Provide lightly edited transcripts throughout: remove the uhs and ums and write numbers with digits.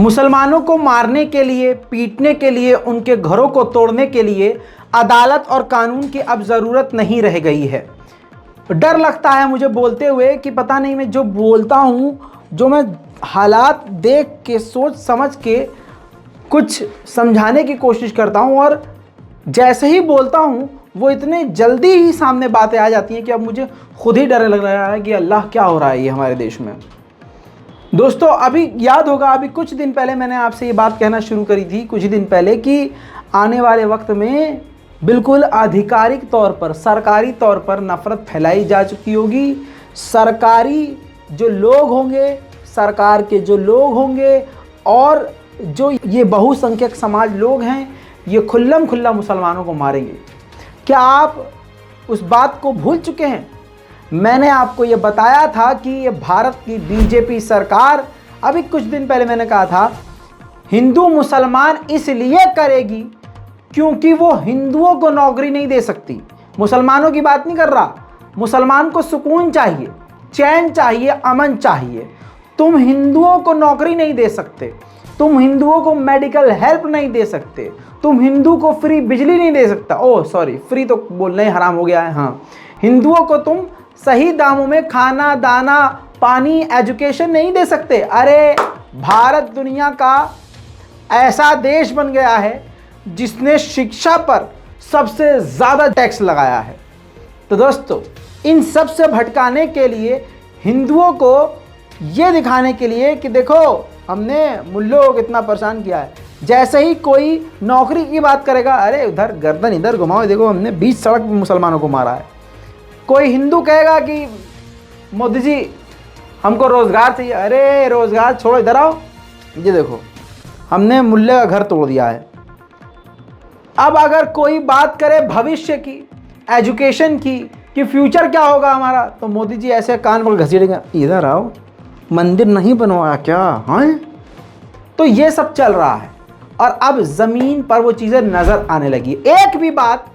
मुसलमानों को मारने के लिए, पीटने के लिए, उनके घरों को तोड़ने के लिए अदालत और कानून की अब ज़रूरत नहीं रह गई है। डर लगता है मुझे बोलते हुए कि पता नहीं मैं जो बोलता हूँ, जो मैं हालात देख के सोच समझ के कुछ समझाने की कोशिश करता हूँ और जैसे ही बोलता हूँ वो इतने जल्दी ही सामने बातें आ जाती हैं कि अब मुझे खुद ही डर लग रहा है कि अल्लाह क्या हो रहा है ये हमारे देश में। दोस्तों, अभी याद होगा, अभी कुछ दिन पहले मैंने आपसे ये बात कहना शुरू करी थी कुछ ही दिन पहले कि आने वाले वक्त में बिल्कुल आधिकारिक तौर पर, सरकारी तौर पर नफ़रत फैलाई जा चुकी होगी। सरकारी जो लोग होंगे, सरकार के जो लोग होंगे और जो ये बहुसंख्यक समाज लोग हैं, ये खुल्लम खुल्ला मुसलमानों को मारेंगे। क्या आप उस बात को भूल चुके हैं? मैंने आपको ये बताया था कि ये भारत की बीजेपी सरकार, अभी कुछ दिन पहले मैंने कहा था, हिंदू मुसलमान इसलिए करेगी क्योंकि वो हिंदुओं को नौकरी नहीं दे सकती। मुसलमानों की बात नहीं कर रहा, मुसलमान को सुकून चाहिए, चैन चाहिए, अमन चाहिए। तुम हिंदुओं को नौकरी नहीं दे सकते, तुम हिंदुओं को मेडिकल हेल्प नहीं दे सकते, तुम हिंदू को फ्री बिजली नहीं दे सकता। ओह सॉरी, फ्री तो बोलना ही हराम हो गया है। हाँ, हिंदुओं को तुम सही दामों में खाना, दाना, पानी, एजुकेशन नहीं दे सकते। अरे भारत दुनिया का ऐसा देश बन गया है जिसने शिक्षा पर सबसे ज़्यादा टैक्स लगाया है। तो दोस्तों, इन सब से भटकाने के लिए, हिंदुओं को ये दिखाने के लिए कि देखो हमने मुल्लों को कितना परेशान किया है, जैसे ही कोई नौकरी की बात करेगा, अरे उधर गर्दन इधर घुमाओ, देखो हमने 20 सड़क पर मुसलमानों को मारा है। कोई हिंदू कहेगा कि मोदी जी हमको रोज़गार चाहिए, अरे रोज़गार छोड़ो, इधर आओ, ये देखो हमने मुल्ले का घर तोड़ दिया है। अब अगर कोई बात करे भविष्य की, एजुकेशन की, कि फ्यूचर क्या होगा हमारा, तो मोदी जी ऐसे कान पर घसीटेंगे, इधर आओ, मंदिर नहीं बनवाया क्या? हाँ, तो ये सब चल रहा है और अब ज़मीन पर वो चीज़ें नज़र आने लगी। एक भी बात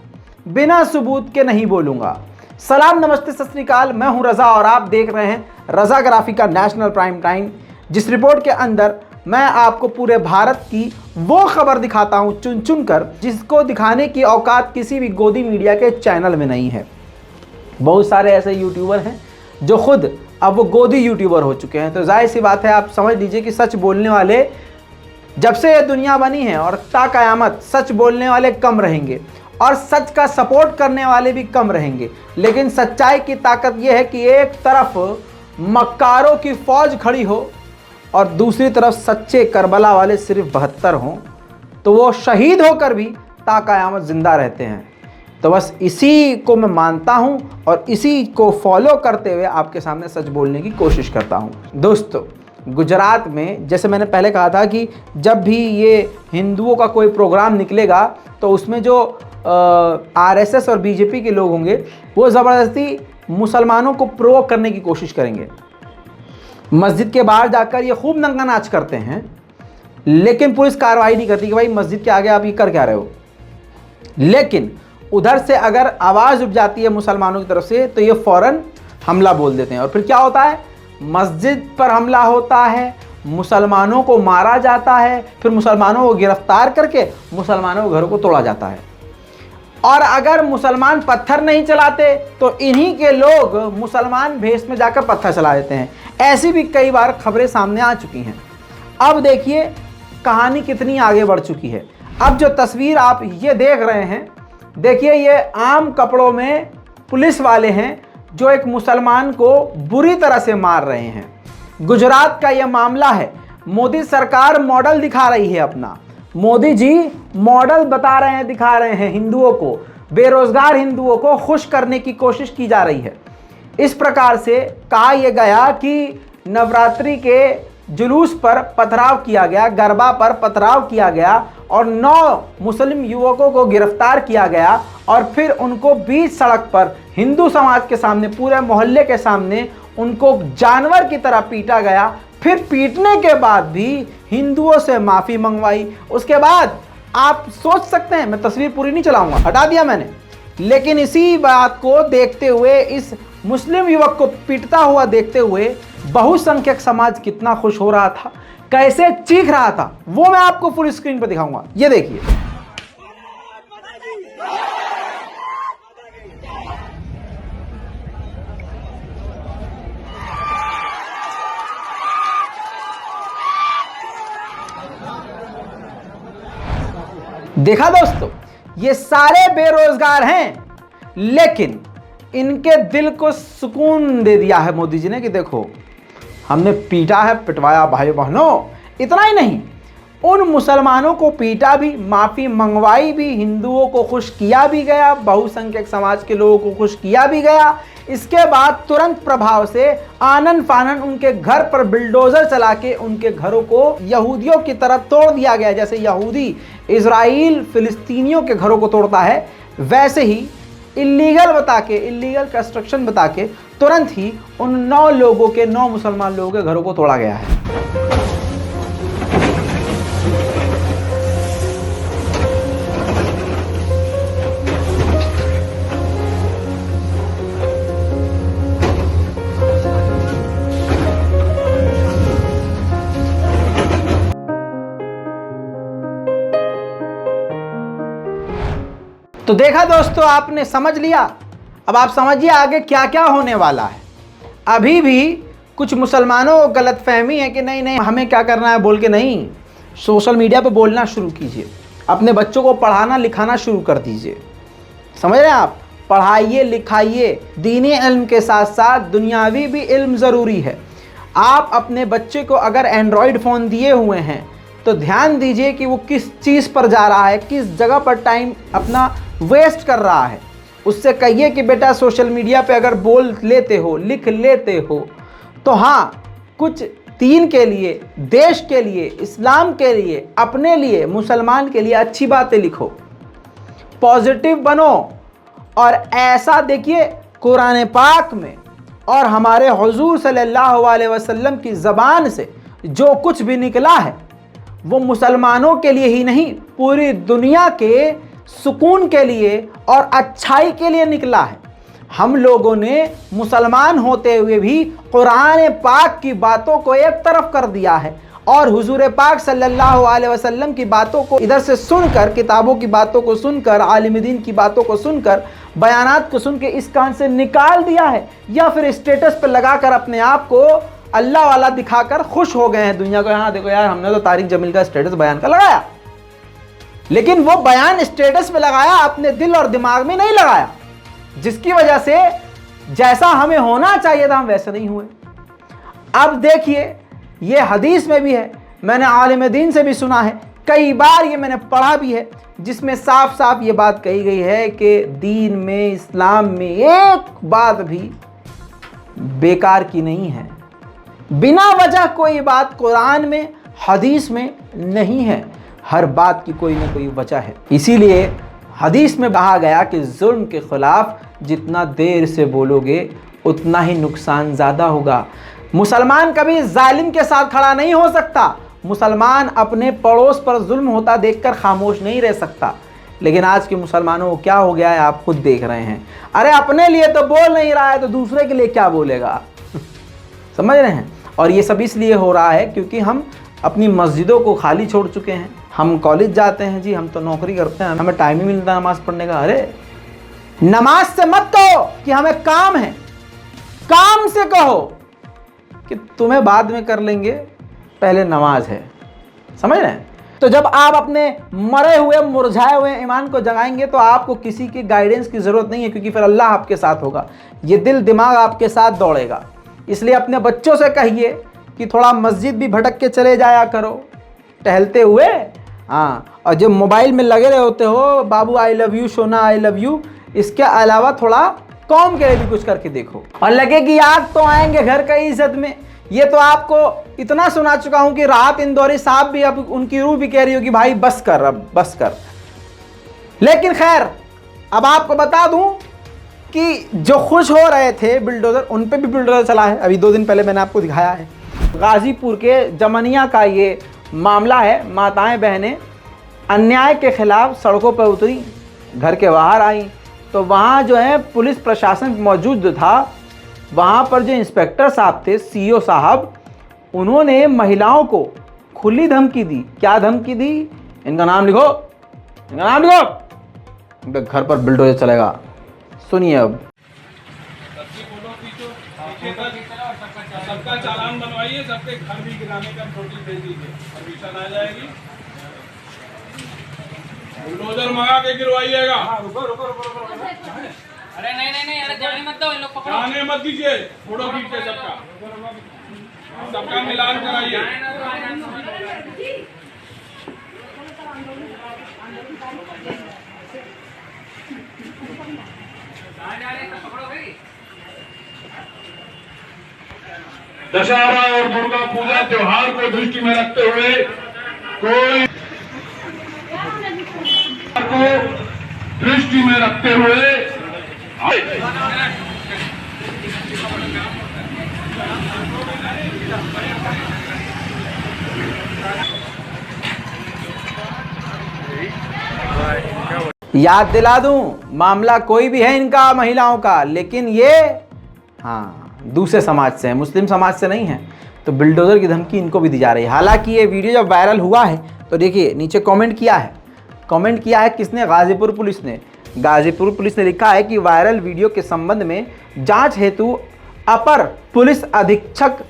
बिना सबूत के नहीं बोलूँगा। सलाम, नमस्ते, सत श्री अकाल, मैं हूं रज़ा और आप देख रहे हैं रज़ा ग्राफी का नेशनल प्राइम टाइम, जिस रिपोर्ट के अंदर मैं आपको पूरे भारत की वो खबर दिखाता हूं चुन चुन कर जिसको दिखाने की औकात किसी भी गोदी मीडिया के चैनल में नहीं है। बहुत सारे ऐसे यूट्यूबर हैं जो खुद अब वो गोदी यूट्यूबर हो चुके हैं, तो जाहिर सी बात है आप समझ लीजिए कि सच बोलने वाले जब से ये दुनिया बनी है और ता क़यामत सच बोलने वाले कम रहेंगे और सच का सपोर्ट करने वाले भी कम रहेंगे। लेकिन सच्चाई की ताकत यह है कि एक तरफ मक्कारों की फौज खड़ी हो और दूसरी तरफ सच्चे करबला वाले सिर्फ 72 हों, तो वो शहीद होकर भी ता क़यामत ज़िंदा रहते हैं। तो बस इसी को मैं मानता हूं और इसी को फॉलो करते हुए आपके सामने सच बोलने की कोशिश करता हूं। दोस्तों, गुजरात में, जैसे मैंने पहले कहा था कि जब भी ये हिंदुओं का कोई प्रोग्राम निकलेगा तो उसमें जो आरएसएस और बीजेपी के लोग होंगे वो ज़बरदस्ती मुसलमानों को प्रोवोक करने की कोशिश करेंगे। मस्जिद के बाहर जाकर ये खूब नंगा नाच करते हैं, लेकिन पुलिस कार्रवाई नहीं करती कि भाई मस्जिद के आगे आप ये कर क्या रहे हो। लेकिन उधर से अगर आवाज़ उठ जाती है मुसलमानों की तरफ से तो ये फ़ौरन हमला बोल देते हैं और फिर क्या होता है, मस्जिद पर हमला होता है, मुसलमानों को मारा जाता है, फिर मुसलमानों को गिरफ्तार करके मुसलमानों के घरों को तोड़ा जाता है। और अगर मुसलमान पत्थर नहीं चलाते तो इन्हीं के लोग मुसलमान भेष में जाकर पत्थर चला देते हैं। ऐसी भी कई बार खबरें सामने आ चुकी हैं। अब देखिए कहानी कितनी आगे बढ़ चुकी है। अब जो तस्वीर आप ये देख रहे हैं, देखिए ये आम कपड़ों में पुलिस वाले हैं जो एक मुसलमान को बुरी तरह से मार रहे हैं। गुजरात का यह मामला है। मोदी सरकार मॉडल दिखा रही है अपना। मोदी जी मॉडल बता रहे हैं, दिखा रहे हैं हिंदुओं को, बेरोजगार हिंदुओं को खुश करने की कोशिश की जा रही है। इस प्रकार से कहा यह गया कि नवरात्रि के जुलूस पर पथराव किया गया, गरबा पर पथराव किया गया और 9 मुस्लिम युवकों को गिरफ्तार किया गया और फिर उनको बीच सड़क पर हिंदू समाज के सामने, पूरे मोहल्ले के सामने उनको जानवर की तरह पीटा गया। फिर पीटने के बाद भी हिंदुओं से माफ़ी मंगवाई। उसके बाद आप सोच सकते हैं, मैं तस्वीर पूरी नहीं चलाऊंगा, हटा दिया मैंने, लेकिन इसी बात को देखते हुए, इस मुस्लिम युवक को पीटता हुआ देखते हुए बहुसंख्यक समाज कितना खुश हो रहा था, कैसे चीख रहा था, वो मैं आपको फुल स्क्रीन पर दिखाऊंगा। ये देखिए। देखा दोस्तों, ये सारे बेरोजगार हैं, लेकिन इनके दिल को सुकून दे दिया है मोदी जी ने कि देखो हमने पीटा है, पिटवाया भाई बहनों। इतना ही नहीं, उन मुसलमानों को पीटा भी, माफ़ी मंगवाई भी, हिंदुओं को खुश किया भी गया, बहुसंख्यक समाज के लोगों को खुश किया भी गया। इसके बाद तुरंत प्रभाव से आनन फानन उनके घर पर बिल्डोजर चला के उनके घरों को यहूदियों की तरह तोड़ दिया गया। जैसे यहूदी इजराइल फिलिस्तीनियों के घरों को तोड़ता है, वैसे ही इलीगल कंस्ट्रक्शन बता के तुरंत ही उन 9 मुसलमान लोगों के घरों को तोड़ा गया है। तो देखा दोस्तों, आपने समझ लिया। अब आप समझिए आगे क्या क्या होने वाला है। अभी भी कुछ मुसलमानों को गलतफहमी है कि नहीं नहीं हमें क्या करना है बोल के नहीं, सोशल मीडिया पे बोलना शुरू कीजिए, अपने बच्चों को पढ़ाना लिखाना शुरू कर दीजिए। समझ रहे हैं आप? पढ़ाइए लिखाइए, दीनी इल्म के साथ साथ दुनियावी भी इल्म ज़रूरी है। आप अपने बच्चे को अगर एंड्रॉयड फ़ोन दिए हुए हैं तो ध्यान दीजिए कि वो किस चीज़ पर जा रहा है, किस जगह पर टाइम अपना वेस्ट कर रहा है। उससे कहिए कि बेटा सोशल मीडिया पे अगर बोल लेते हो, लिख लेते हो, तो हाँ कुछ दीन के लिए, देश के लिए, इस्लाम के लिए, अपने लिए, मुसलमान के लिए अच्छी बातें लिखो, पॉजिटिव बनो। और ऐसा देखिए कुरान पाक में और हमारे हुजूर सल्लल्लाहु अलैहि वसल्लम की ज़बान से जो कुछ भी निकला है वो मुसलमानों के लिए ही नहीं, पूरी दुनिया के सुकून के लिए और अच्छाई के लिए निकला है। हम लोगों ने मुसलमान होते हुए भी कुरान पाक की बातों को एक तरफ कर दिया है और हुजूर पाक सल्लल्लाहु अलैहि वसल्लम की बातों को इधर से सुनकर, किताबों की बातों को सुनकर, आलिम दीन की बातों को सुनकर, बयानात को सुन के इस कान से निकाल दिया है, या फिर स्टेटस पर लगाकर अपने आप को अल्लाह वाला दिखाकर खुश हो गए हैं दुनिया को। हाँ देखो यार, हमने तो तारिक जमील का स्टेटस बयान का लगाया, लेकिन वो बयान स्टेटस पे लगाया, अपने दिल और दिमाग में नहीं लगाया, जिसकी वजह से जैसा हमें होना चाहिए था हम वैसे नहीं हुए। अब देखिए, ये हदीस में भी है, मैंने आलिम दीन से भी सुना है, कई बार ये मैंने पढ़ा भी है, जिसमें साफ साफ ये बात कही गई है कि दीन में, इस्लाम में एक बात भी बेकार की नहीं है। बिना वजह कोई बात कुरान में, हदीस में नहीं है, हर बात की कोई ना कोई वजह है। इसीलिए हदीस में कहा गया कि जुल्म के खिलाफ जितना देर से बोलोगे उतना ही नुकसान ज़्यादा होगा। मुसलमान कभी जालिम के साथ खड़ा नहीं हो सकता, मुसलमान अपने पड़ोस पर जुल्म होता देखकर खामोश नहीं रह सकता। लेकिन आज के मुसलमानों को क्या हो गया है आप खुद देख रहे हैं। अरे अपने लिए तो बोल नहीं रहा है तो दूसरे के लिए क्या बोलेगा। समझ रहे हैं? और ये सब इसलिए हो रहा है क्योंकि हम अपनी मस्जिदों को खाली छोड़ चुके हैं। हम कॉलेज जाते हैं जी, हम तो नौकरी करते हैं, हमें टाइम ही मिलता नमाज़ पढ़ने का। अरे नमाज से मत कहो कि हमें काम है, काम से कहो कि तुम्हें बाद में कर लेंगे, पहले नमाज है। समझ रहे हैं? तो जब आप अपने मरे हुए, मुरझाए हुए ईमान को जगाएंगे तो आपको किसी की गाइडेंस की ज़रूरत नहीं है, क्योंकि फिर अल्लाह आपके साथ होगा, ये दिल दिमाग आपके साथ दौड़ेगा। इसलिए अपने बच्चों से कहिए कि थोड़ा मस्जिद भी भटक के चले जाया करो टहलते हुए। हाँ, और जब मोबाइल में लगे रहे होते हो, बाबू आई लव यू, सोना आई लव यू, इसके अलावा थोड़ा कौम के लिए भी कुछ करके देखो। और लगे कि याद तो आएंगे घर का इज्जत में, ये तो आपको इतना सुना चुका हूं कि राहत इंदौरी साहब भी, अब उनकी रूह भी कह रही हो कि भाई बस कर, अब बस कर। लेकिन खैर, अब आपको बता दूं कि जो खुश हो रहे थे बिल्डोजर, उन पे भी बिल्डोजर चला है। अभी 2 दिन पहले मैंने आपको दिखाया है, गाजीपुर के जमनिया का ये मामला है। माताएं बहनें अन्याय के खिलाफ सड़कों पर उतरी, घर के बाहर आई, तो वहाँ जो है पुलिस प्रशासन मौजूद था। वहाँ पर जो इंस्पेक्टर साहब थे, सीओ साहब, उन्होंने महिलाओं को खुली धमकी दी। क्या धमकी दी? इनका नाम लिखो, इनका नाम लिखो, इनके घर पर बुलडोजर चलेगा। सुनिए अब। सबका चालान बनवाइए, सबके घर भी गिराने का नोटिस दे दीजिए, परमिशन आ जाएगी। बुलडोजर मंगा के गिरवाइएगा। अरे नहीं, अरे जाने मत दो, इन लोग पकड़ो। जाने मत दीजिए, फोटो खींचे सबका, सबका मिलान कराइए। दशहरा और दुर्गा पूजा त्योहार को दृष्टि में रखते हुए याद दिला दूं, मामला कोई भी है इनका महिलाओं का, लेकिन ये हाँ दूसरे समाज से है, मुस्लिम समाज से नहीं है। तो बुलडोजर की धमकी इनको भी दी जा रही है। हालांकि ये वीडियो जब वायरल हुआ है तो देखिए नीचे कमेंट किया है किसने? गाजीपुर पुलिस ने। गाजीपुर पुलिस ने लिखा है कि वायरल वीडियो के संबंध में जांच हेतु अपर पुलिस अधीक्षक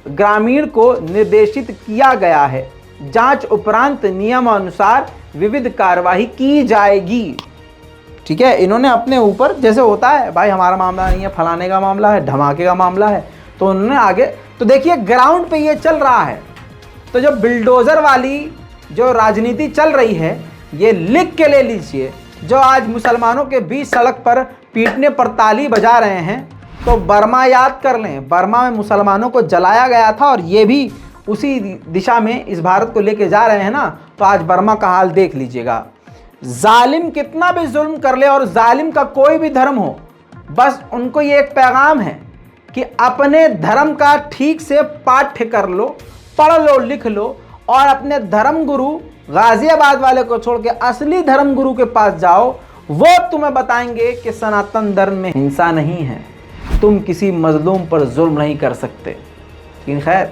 ग्रामीण को निर्देशित किया गया है। जांच उपरांत नियमानुसार विविध कार्यवाही की जाएगी। ठीक है, इन्होंने अपने ऊपर, जैसे होता है भाई हमारा मामला नहीं है, फलाने का मामला है, धमाके का मामला है, तो उन्होंने आगे, तो देखिए ग्राउंड पे ये चल रहा है। तो जो बिल्डोजर वाली जो राजनीति चल रही है, ये लिख के ले लीजिए। जो आज मुसलमानों के बीच सड़क पर पीटने पर ताली बजा रहे हैं, तो बर्मा याद कर लें। बर्मा में मुसलमानों को जलाया गया था और ये भी उसी दिशा में इस भारत को लेके जा रहे हैं ना। तो आज बर्मा का हाल देख लीजिएगा। जालिम कितना भी जुल्म कर ले, और जालिम का कोई भी धर्म हो, बस उनको ये एक पैगाम है कि अपने धर्म का ठीक से पाठ्य कर लो, पढ़ लो, लिख लो, और अपने धर्म गुरु गाजियाबाद वाले को छोड़ के असली धर्म गुरु के पास जाओ। वो तुम्हें बताएंगे कि सनातन धर्म में हिंसा नहीं है, तुम किसी मजलूम पर जुल्म नहीं कर सकते। लेकिन खैर,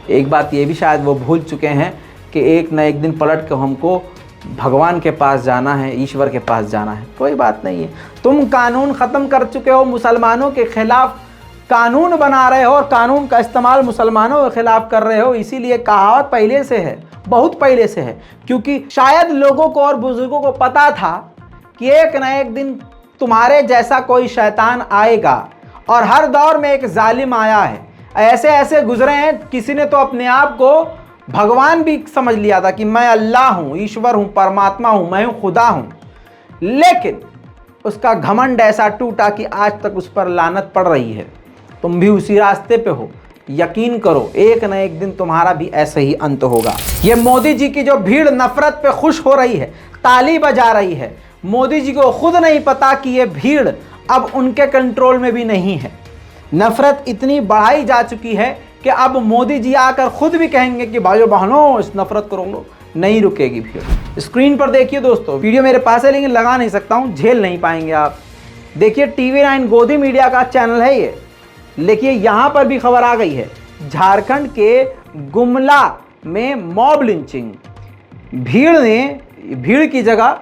एक बात ये भी शायद वो भूल चुके हैं कि एक न एक दिन पलट के हमको भगवान के पास जाना है, ईश्वर के पास जाना है। कोई बात नहीं है, तुम कानून ख़त्म कर चुके हो, मुसलमानों के खिलाफ कानून बना रहे हो और कानून का इस्तेमाल मुसलमानों के खिलाफ कर रहे हो। इसीलिए कहावत पहले से है, बहुत पहले से है, क्योंकि शायद लोगों को और बुजुर्गों को पता था कि एक न एक दिन तुम्हारे जैसा कोई शैतान आएगा, और हर दौर में एक जालिम आया है। ऐसे ऐसे गुजरे हैं, किसी ने तो अपने आप को भगवान भी समझ लिया था कि मैं अल्लाह हूँ, ईश्वर हूँ, परमात्मा हूँ, मैं हूँ, खुदा हूँ। लेकिन उसका घमंड ऐसा टूटा कि आज तक उस पर लानत पड़ रही है। तुम भी उसी रास्ते पे हो, यकीन करो एक न एक दिन तुम्हारा भी ऐसे ही अंत होगा। ये मोदी जी की जो भीड़ नफरत पे खुश हो रही है, ताली बजा रही है, मोदी जी को खुद नहीं पता कि ये भीड़ अब उनके कंट्रोल में भी नहीं है। नफरत इतनी बढ़ाई जा चुकी है कि अब मोदी जी आकर खुद भी कहेंगे कि भाइयों बहनों इस नफरत को रोक लो, नहीं रुकेगी भीड़। स्क्रीन पर देखिए दोस्तों, वीडियो मेरे पास है लेकिन लगा नहीं सकता हूँ, झेल नहीं पाएंगे आप। देखिए TV9 गोदी मीडिया का चैनल है ये। देखिए यहाँ पर भी खबर आ गई है, झारखंड के गुमला में मॉब लिंचिंग। भीड़ की जगह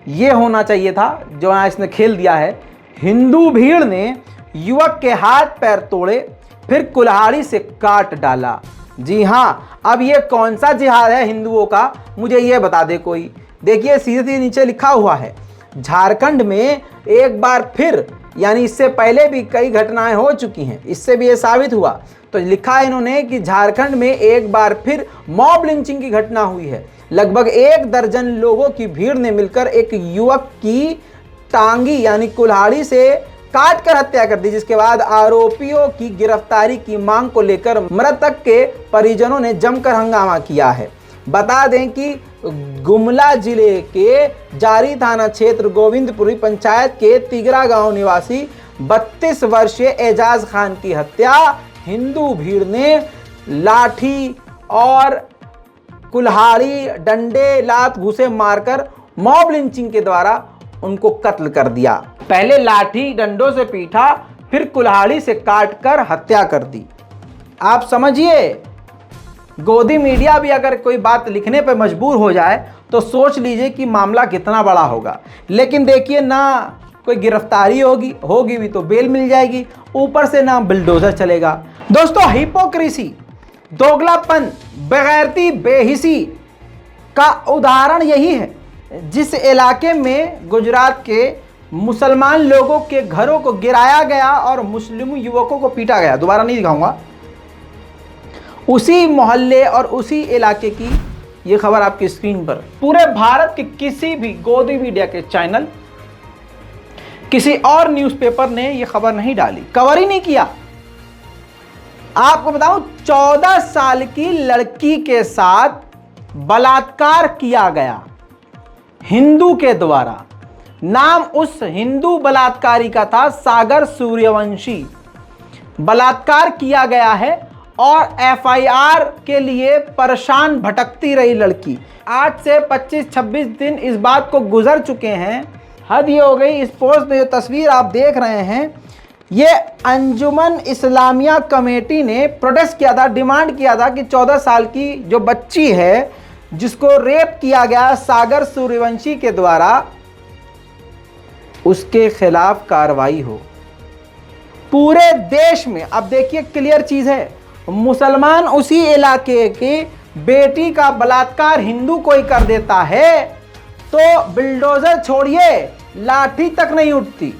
ये होना चाहिए था जो यहाँ इसने खेल दिया है। हिंदू भीड़ ने युवक के हाथ पैर तोड़े, फिर कुल्हाड़ी से काट डाला। जी हाँ, अब ये कौन सा जिहाद है हिंदुओं का, मुझे ये बता दे कोई। देखिए सीधे नीचे लिखा हुआ है, झारखंड में एक बार फिर, यानी इससे पहले भी कई घटनाएं हो चुकी हैं, इससे भी ये साबित हुआ। तो लिखा है इन्होंने कि झारखंड में एक बार फिर मॉब लिंचिंग की घटना हुई है। लगभग 1 दर्जन लोगों की भीड़ ने मिलकर एक युवक की टांगी यानी कुल्हाड़ी से काट कर हत्या कर दी, जिसके बाद आरोपियों की गिरफ्तारी की मांग को लेकर मृतक के परिजनों ने जमकर हंगामा किया है। बता दें कि गुमला जिले के जारी थाना क्षेत्र गोविंदपुरी पंचायत के तिगरा गांव निवासी 32 वर्षीय एजाज खान की हत्या हिंदू भीड़ ने लाठी और कुल्हाड़ी, डंडे, लात घूसे मारकर मॉब लिंचिंग के द्वारा उनको कत्ल कर दिया। पहले लाठी डंडों से पीटा, फिर कुल्हाड़ी से काटकर हत्या कर दी। आप समझिए, गोदी मीडिया भी अगर कोई बात लिखने पर मजबूर हो जाए तो सोच लीजिए कि मामला कितना बड़ा होगा। लेकिन देखिए, ना कोई गिरफ्तारी होगी भी तो बेल मिल जाएगी, ऊपर से ना बुलडोजर चलेगा। दोस्तों, हिपोक्रेसी, दोगलापन, बेगैरती, बेहिसी का उदाहरण यही है। जिस इलाके में गुजरात के मुसलमान लोगों के घरों को गिराया गया और मुस्लिम युवकों को पीटा गया, दोबारा नहीं दिखाऊंगा, उसी मोहल्ले और उसी इलाके की ये खबर आपकी स्क्रीन पर। पूरे भारत के किसी भी गोदी मीडिया के चैनल, किसी और न्यूज़पेपर ने ये खबर नहीं डाली, कवर ही नहीं किया। आपको बताऊं, 14 साल की लड़की के साथ बलात्कार किया गया हिंदू के द्वारा। नाम उस हिंदू बलात्कारी का था सागर सूर्यवंशी। बलात्कार किया गया है और एफआईआर के लिए परेशान भटकती रही लड़की। आज से 25-26 दिन इस बात को गुजर चुके हैं। हद ये हो गई। इस पोस्ट में जो तस्वीर आप देख रहे हैं, ये अंजुमन इस्लामिया कमेटी ने प्रोटेस्ट किया था, डिमांड किया था कि 14 साल की जो बच्ची है जिसको रेप किया गया सागर सूर्यवंशी के द्वारा, उसके खिलाफ कार्रवाई हो पूरे देश में। अब देखिए, क्लियर चीज है, मुसलमान उसी इलाके की बेटी का बलात्कार हिंदू कोई कर देता है तो बिल्डोजर छोड़िए, लाठी तक नहीं उठती।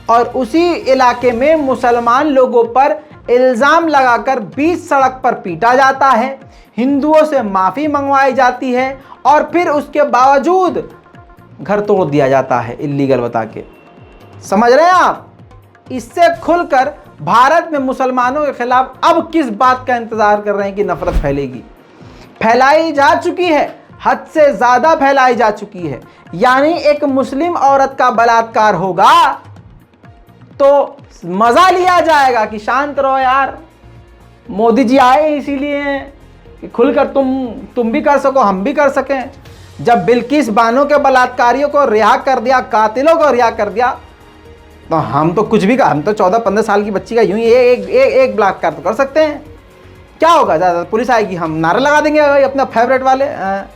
और उसी इलाके में मुसलमान लोगों पर इल्जाम लगाकर बीच सड़क पर पीटा जाता है, हिंदुओं से माफी मंगवाई जाती है और फिर उसके बावजूद घर तोड़ दिया जाता है इल्लीगल बता के। समझ रहे हैं आप? इससे खुलकर भारत में मुसलमानों के खिलाफ अब किस बात का इंतजार कर रहे हैं कि नफरत फैलेगी? फैलाई जा चुकी है, हद से ज्यादा फैलाई जा चुकी है। यानी एक मुस्लिम औरत का बलात्कार होगा तो मजा लिया जाएगा कि शांत रहो यार, मोदी जी आए इसीलिए कि खुलकर तुम भी कर सको, हम भी कर सकें। जब बिल्किस बानो के बलात्कारियों को रिहा कर दिया, कातिलों को रिहा कर दिया, तो हम तो कुछ भी हम तो 14-15 साल की बच्ची का यूं ही एक बलात्कार तो कर सकते हैं। क्या होगा, ज़्यादा पुलिस आएगी, हम नारे लगा देंगे अपना फेवरेट वाले,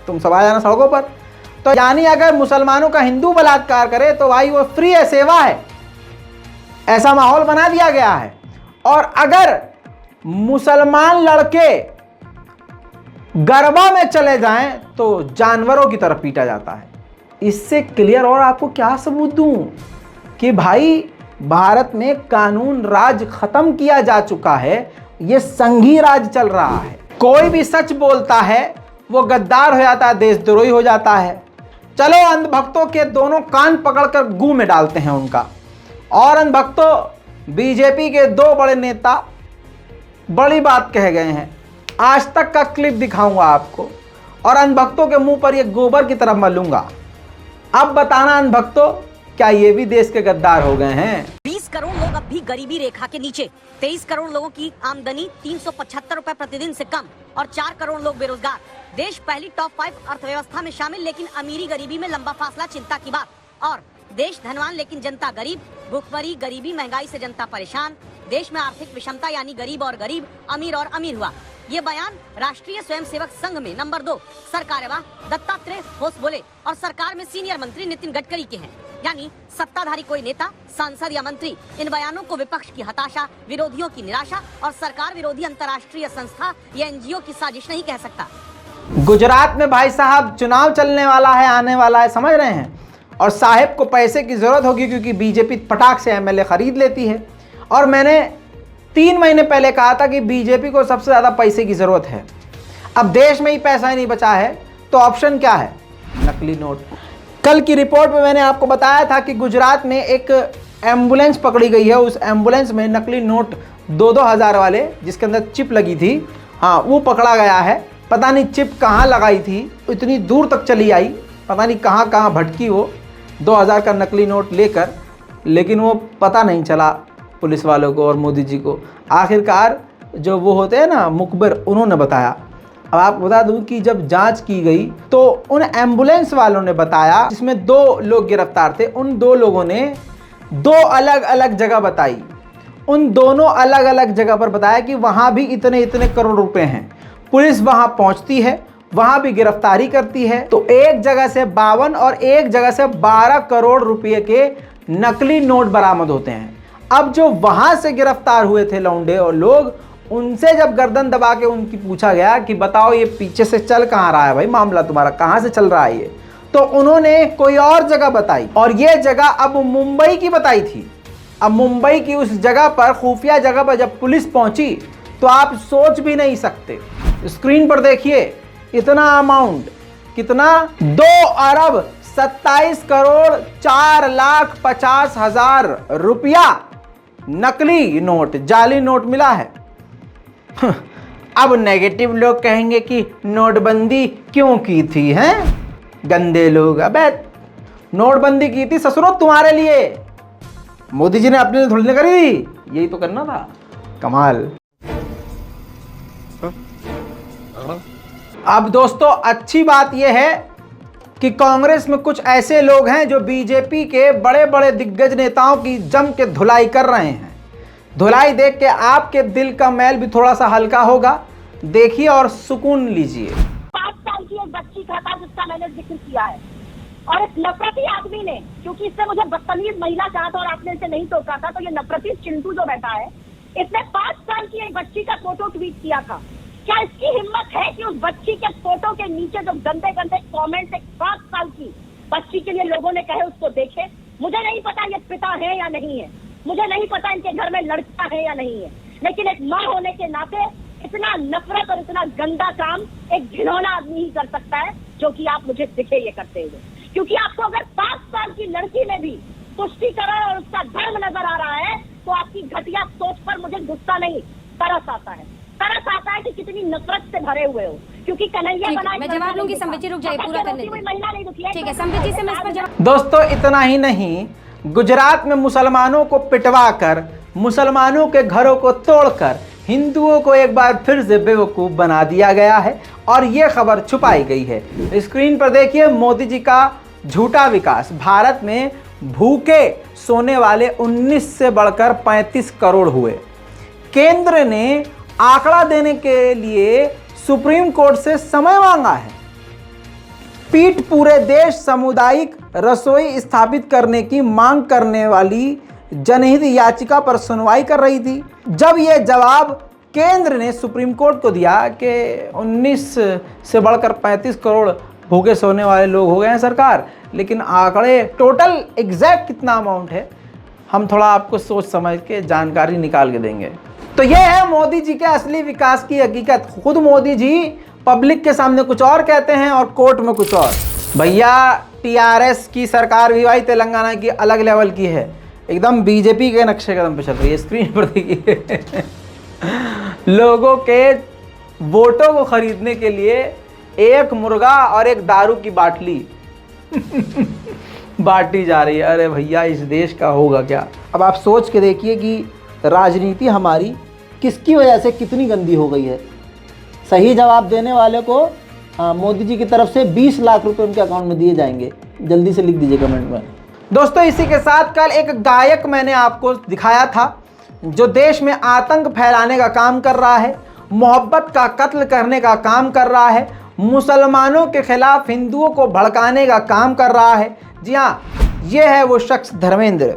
तुम सब आ जाना सड़कों पर। तो यानी अगर मुसलमानों का हिंदू बलात्कार करे तो भाई वो फ्री है, सेवा है, ऐसा माहौल बना दिया गया है। और अगर मुसलमान लड़के गरबा में चले जाएं तो जानवरों की तरफ पीटा जाता है। इससे क्लियर और आपको क्या सबूत दूं कि भाई भारत में कानून राज खत्म किया जा चुका है, ये संघी राज चल रहा है। कोई भी सच बोलता है वो गद्दार हो जाता है, देशद्रोही हो जाता है। चलो अंधभक्तों के दोनों कान पकड़कर गू में डालते हैं उनका। और अंधभक्तों, बीजेपी के 2 बड़े नेता बड़ी बात कह गए हैं। आज तक का क्लिप दिखाऊंगा आपको और अंधभक्तों के मुंह पर ये गोबर की तरह मलूंगा। अब बताना अंधभक्तों, क्या ये भी देश के गद्दार हो गए हैं? 20 करोड़ लोग अब भी गरीबी रेखा के नीचे, 23 करोड़ लोगों की आमदनी 375 रुपए प्रतिदिन से कम और 4 करोड़ लोग बेरोजगार। देश पहली टॉप 5 अर्थव्यवस्था में शामिल, लेकिन अमीरी गरीबी में लंबा फासला चिंता की बात। और देश धनवान लेकिन जनता गरीब, भुखमरी, गरीबी, महंगाई से जनता परेशान। देश में आर्थिक विषमता यानी गरीब और गरीब, अमीर और अमीर हुआ। ये बयान राष्ट्रीय स्वयंसेवक संघ में नंबर 2 सरकार्यवाह दत्तात्रेय घोष बोले और सरकार में सीनियर मंत्री नितिन गडकरी के हैं। यानी सत्ताधारी कोई नेता, सांसद या मंत्री इन बयानों को विपक्ष की हताशा, विरोधियों की निराशा और सरकार विरोधी अंतर्राष्ट्रीय संस्था या एनजीओ की साजिश नहीं कह सकता। गुजरात में भाई साहब चुनाव चलने वाला है, आने वाला है, समझ रहे हैं? और साहिब को पैसे की जरूरत होगी क्योंकि बीजेपी पटाख से एमएलए खरीद लेती है। और मैंने 3 महीने पहले कहा था कि बीजेपी को सबसे ज़्यादा पैसे की ज़रूरत है। अब देश में ही पैसा ही नहीं बचा है तो ऑप्शन क्या है? नकली नोट। कल की रिपोर्ट में मैंने आपको बताया था कि गुजरात में एक एम्बुलेंस पकड़ी गई है। उस एम्बुलेंस में नकली नोट 2-2 हज़ार वाले जिसके अंदर चिप लगी थी, हाँ वो पकड़ा गया है। पता नहीं चिप कहाँ लगाई थी, इतनी दूर तक चली आई, पता नहीं कहाँ कहाँ भटकी वो 2000 का नकली नोट लेकर, लेकिन वो पता नहीं चला पुलिस वालों को और मोदी जी को। आखिरकार जो वो होते हैं ना मुखबिर, उन्होंने बताया। अब आपको बता दूं कि जब जांच की गई तो उन एम्बुलेंस वालों ने बताया, जिसमें 2 लोग गिरफ्तार थे, उन 2 लोगों ने 2 अलग अलग जगह बताई। उन दोनों अलग अलग जगह पर बताया कि वहाँ भी इतने इतने करोड़ रुपए हैं। पुलिस वहां पहुंचती है, वहां भी गिरफ्तारी करती है। तो एक जगह से 52 और एक जगह से 12 करोड़ रुपए के नकली नोट बरामद होते हैं। अब जो वहां से गिरफ्तार हुए थे लौंडे और लोग, उनसे जब गर्दन दबा के उनकी पूछा गया कि बताओ ये पीछे से चल कहाँ रहा है भाई, मामला तुम्हारा कहाँ से चल रहा है ये, तो उन्होंने कोई और जगह बताई और ये जगह अब मुंबई की बताई थी। अब मुंबई की उस जगह पर, खुफिया जगह पर जब पुलिस पहुंची तो आप सोच भी नहीं सकते। स्क्रीन पर देखिए इतना अमाउंट, कितना 2 अरब 27 करोड़ 4,50,000 रुपया नकली नोट, जाली नोट मिला है। अब नेगेटिव लोग कहेंगे कि नोटबंदी क्यों की थी, हैं गंदे लोग। अबे नोटबंदी की थी ससुरो तुम्हारे लिए, मोदी जी ने अपने लिए थोड़ी ना करी थी, यही तो करना था। कमाल। अब दोस्तों अच्छी बात यह है कि कांग्रेस में कुछ ऐसे लोग हैं जो बीजेपी के बड़े बड़े दिग्गज नेताओं की जम के धुलाई कर रहे हैं। धुलाई देख के आपके दिल का मैल भी थोड़ा सा हल्का होगा। देखिए और सुकून लीजिए। 5 साल की एक बच्ची का था जिसका मैंने जिक्र किया है, और एक नफरती आदमी ने, क्योंकि इससे मुझे बदतमीज महिला कहा था और आपने इसे नहीं टोका था, तो ये नफरती चिंटू जो बैठा है, इसने 5 साल की एक बच्ची का फोटो ट्वीट किया था। क्या इसकी हिम्मत है कि उस बच्ची के फोटो के नीचे जो गंदे गंदे कमेंट एक 5 साल की बच्ची के लिए लोगों ने कहे उसको देखे? मुझे नहीं पता ये पिता है या नहीं है, मुझे नहीं पता इनके घर में लड़का है या नहीं है, लेकिन एक माँ होने के नाते इतना नफरत और इतना गंदा काम एक घिनौना आदमी ही कर सकता है, जो कि आप मुझे दिखे ये करते हुए। क्योंकि आपको अगर 5 साल की लड़की में भी पुष्टिकरण और उसका धर्म नजर आ रहा है, तो आपकी घटिया सोच पर मुझे गुस्सा नहीं, तरस आता है। तरस आता है कि कितनी नफरत से भरे हुए हो। क्योंकि कन्हैया बनाए, मैं जवाब लूंगी। संबित जी रुक जाइए, पूरा करने दीजिए। महिला नहीं रुकी है। ठीक है, संबित जी से मैं इस पर जवाब। दोस्तों इतना ही नहीं, गुजरात में मुसलमानों को पिटवा कर, मुसलमानों के घरों को तोड़कर हिंदुओं को एक बार फिर से बेवकूफ़ बना दिया गया है और ये खबर छुपाई गई है। स्क्रीन पर देखिए मोदी जी का झूठा विकास। भारत में भूखे सोने वाले 19 से बढ़कर 35 करोड़ हुए। केंद्र ने आंकड़ा देने के लिए सुप्रीम कोर्ट से समय मांगा है। पीठ पूरे देश सामुदायिक रसोई स्थापित करने की मांग करने वाली जनहित याचिका पर सुनवाई कर रही थी। जब यह जवाब केंद्र ने सुप्रीम कोर्ट को दिया कि 19 से बढ़कर 35 करोड़ भूखे सोने वाले लोग हो गए हैं सरकार, लेकिन आंकड़े टोटल एग्जैक्ट कितना अमाउंट है हम थोड़ा आपको सोच समझ के जानकारी निकाल के देंगे। तो यह है मोदी जी के असली विकास की हकीकत। खुद मोदी जी पब्लिक के सामने कुछ और कहते हैं और कोर्ट में कुछ और। भैया टीआरएस की सरकार भी भाई तेलंगाना की अलग लेवल की है, एकदम बीजेपी के नक्शे कदम पे चल रही है। स्क्रीन पर देखिए लोगों के वोटों को खरीदने के लिए एक मुर्गा और एक दारू की बाटली बांटी जा रही है। अरे भैया इस देश का होगा क्या? अब आप सोच के देखिए कि राजनीति हमारी किसकी वजह से कितनी गंदी हो गई है। सही जवाब देने वाले को मोदी जी की तरफ से 20 लाख रुपए उनके अकाउंट में दिए जाएंगे। जल्दी से लिख दीजिए कमेंट में। दोस्तों इसी के साथ कल एक गायक मैंने आपको दिखाया था जो देश में आतंक फैलाने का काम कर रहा है, मोहब्बत का कत्ल करने का काम कर रहा है, मुसलमानों के खिलाफ हिंदुओं को भड़काने का काम कर रहा है। जी हाँ, ये है वो शख्स धर्मेंद्र।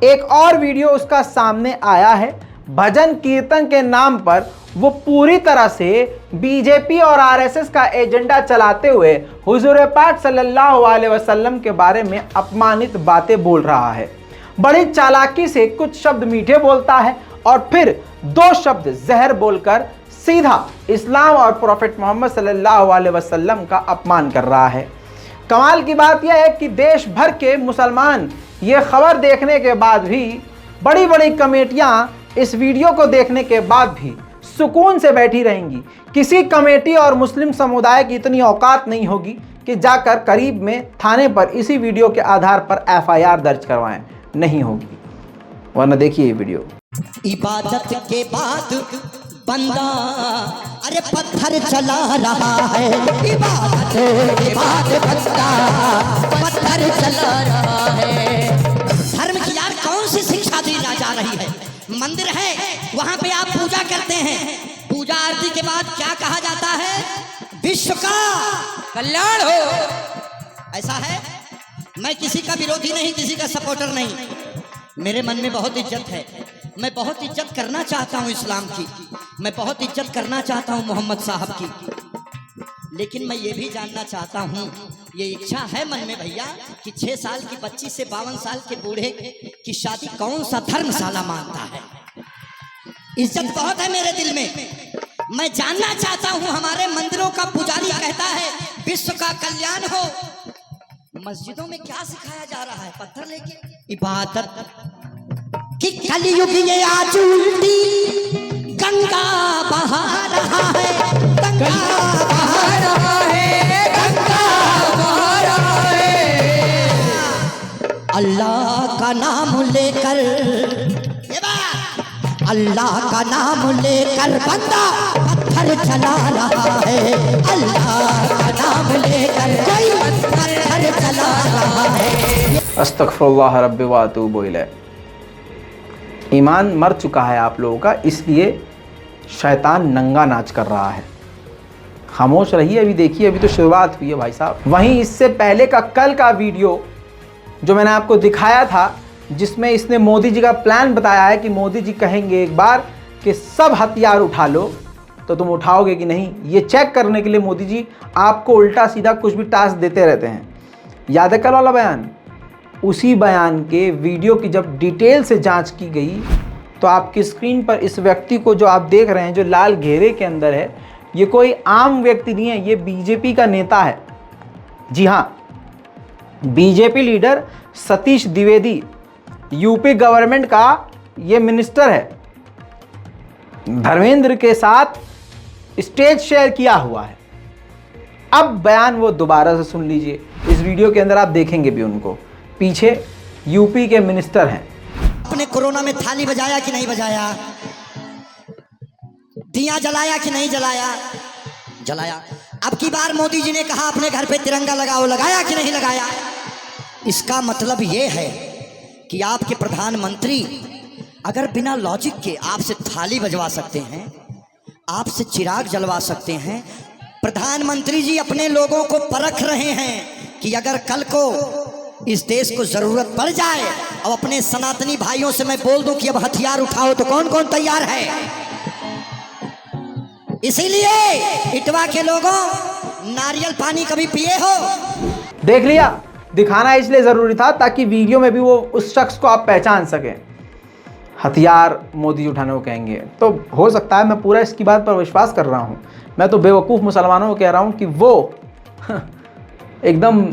एक और वीडियो उसका सामने आया है। भजन कीर्तन के नाम पर वो पूरी तरह से बीजेपी और आरएसएस का एजेंडा चलाते हुए हुजूर पाक सल्लल्लाहु अलैहि वसल्लम के बारे में अपमानित बातें बोल रहा है। बड़ी चालाकी से कुछ शब्द मीठे बोलता है और फिर 2 शब्द जहर बोलकर सीधा इस्लाम और प्रॉफेट मोहम्मद सल्लल्लाहु अलैहि वसल्लम का अपमान कर रहा है। कमाल की बात यह है कि देश भर के मुसलमान ये खबर देखने के बाद भी, बड़ी बड़ी कमेटियां इस वीडियो को देखने के बाद भी सुकून से बैठी रहेंगी। किसी कमेटी और मुस्लिम समुदाय की इतनी औकात नहीं होगी कि जाकर करीब में थाने पर इसी वीडियो के आधार पर एफआईआर दर्ज करवाएं, नहीं होगी। वरना देखिए ये वीडियो। इबादत के बाद बंदा अरे पत्थर चला रहा है, इबादत के बाद बंदा पत्थर चला रहा है। धर्म की यार कौन सी शिक्षा दी जा रही है? मंदिर है, वहाँ पे आप पूजा करते हैं, पूजा आरती के बाद क्या कहा जाता है? विश्व का कल्याण हो। ऐसा है, मैं किसी का विरोधी नहीं, किसी का सपोर्टर नहीं, मेरे मन में बहुत इज्जत है। मैं बहुत इज्जत करना चाहता हूं इस्लाम की, मैं बहुत इज्जत करना चाहता हूं मोहम्मद साहब की, लेकिन मैं ये भी जानना चाहता हूं, ये इच्छा है मन में भैया कि 6 साल की बच्ची से 52 साल के बूढ़े की शादी कौन सा धर्मशाला मानता है? इज्जत बहुत है मेरे दिल में। मैं जानना चाहता हूं, हमारे मंदिरों का पुजारी कहता है विश्व का कल्याण हो, मस्जिदों में क्या सिखाया जा रहा है? पत्थर लेके इबादत कि कलयुग ये आज उल्टी गंगा बहा रहा है, गंगा बहा रहा है, गंगा बहा रहा है। अल्लाह का नाम लेकर, ये बात, अल्लाह का नाम लेकर बंदा पत्थर चला रहा है, अल्लाह का नाम लेकर कोई पत्थर चला रहा है। अस्तगफिरुल्लाह रब्बी व अतूबु इलैह। ईमान मर चुका है आप लोगों का, इसलिए शैतान नंगा नाच कर रहा है। खामोश रहिए, अभी देखिए, अभी तो शुरुआत हुई है भाई साहब। वहीं इससे पहले का कल का वीडियो जो मैंने आपको दिखाया था, जिसमें इसने मोदी जी का प्लान बताया है कि मोदी जी कहेंगे एक बार कि सब हथियार उठा लो, तो तुम उठाओगे कि नहीं, ये चेक करने के लिए मोदी जी आपको उल्टा सीधा कुछ भी टास्क देते रहते हैं। याद है कल वाला बयान? उसी बयान के वीडियो की जब डिटेल से जांच की गई तो आपकी स्क्रीन पर इस व्यक्ति को जो आप देख रहे हैं, जो लाल घेरे के अंदर है, ये कोई आम व्यक्ति नहीं है, ये बीजेपी का नेता है। जी हाँ, BJP leader Satish Dwivedi, UP government का ये मिनिस्टर है। धर्मेंद्र के साथ स्टेज शेयर किया हुआ है। अब बयान वो दोबारा से सुन लीजिए, इस वीडियो के अंदर आप देखेंगे भी उनको। पीछे यूपी के मिनिस्टर हैं। आपने कोरोना में थाली बजाया कि नहीं बजाया? दिया जलाया कि नहीं जलाया? जलाया। अब की बार मोदी जी ने कहा अपने घर पे तिरंगा लगाओ, लगाया कि नहीं लगाया? इसका मतलब ये है कि आपके प्रधानमंत्री अगर बिना लॉजिक के आपसे थाली बजवा सकते हैं, आपसे चिराग जलवा सकते हैं, प्रधानमंत्री जी अपने लोगों को परख रहे हैं कि अगर कल को इस देश को जरूरत पड़ जाए और अपने सनातनी भाइयों से मैं बोल दूं कि अब हथियार उठाओ, तो कौन कौन तैयार है? इसीलिए इटवा के लोगों, नारियल पानी कभी पिए हो? देख लिया, दिखाना इसलिए जरूरी था ताकि वीडियो में भी वो उस शख्स को आप पहचान सकें। हथियार मोदी उठाने को कहेंगे तो हो सकता है, मैं पूरा इसकी बात पर विश्वास कर रहा हूँ। मैं तो बेवकूफ़ मुसलमानों को कह रहा हूँ कि वो एकदम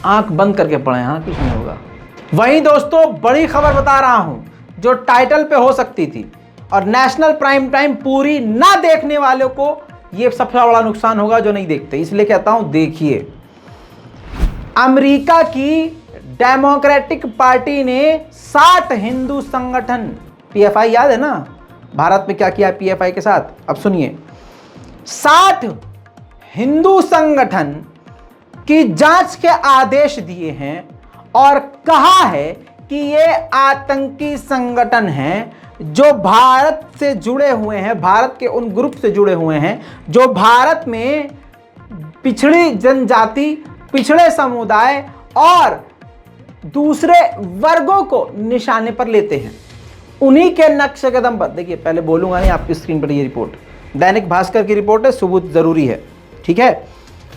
आंख बंद करके पड़े, हाँ कुछ नहीं होगा। वहीं दोस्तों, बड़ी खबर बता रहा हूँ जो टाइटल पे हो सकती थी, और नेशनल प्राइम टाइम पूरी ना देखने वालों को ये सबसे बड़ा नुकसान होगा जो नहीं देखते, इसलिए कहता हूँ देखिए। अमेरिका की डेमोक्रेटिक पार्टी ने 60 हिंदू संगठन, पीएफआई याद है ना, भारत में क्या किया पीएफआई के साथ, अब सुनिए। 60 हिंदू संगठन की जांच के आदेश दिए हैं और कहा है कि ये आतंकी संगठन हैं जो भारत से जुड़े हुए हैं, भारत के उन ग्रुप से जुड़े हुए हैं जो भारत में पिछड़ी जनजाति, पिछड़े समुदाय और दूसरे वर्गों को निशाने पर लेते हैं। उन्हीं के नक्शे कदम पर, देखिए पहले बोलूंगा नहीं, आपकी स्क्रीन पर ये रिपोर्ट दैनिक भास्कर की रिपोर्ट है, सबूत जरूरी है, ठीक है।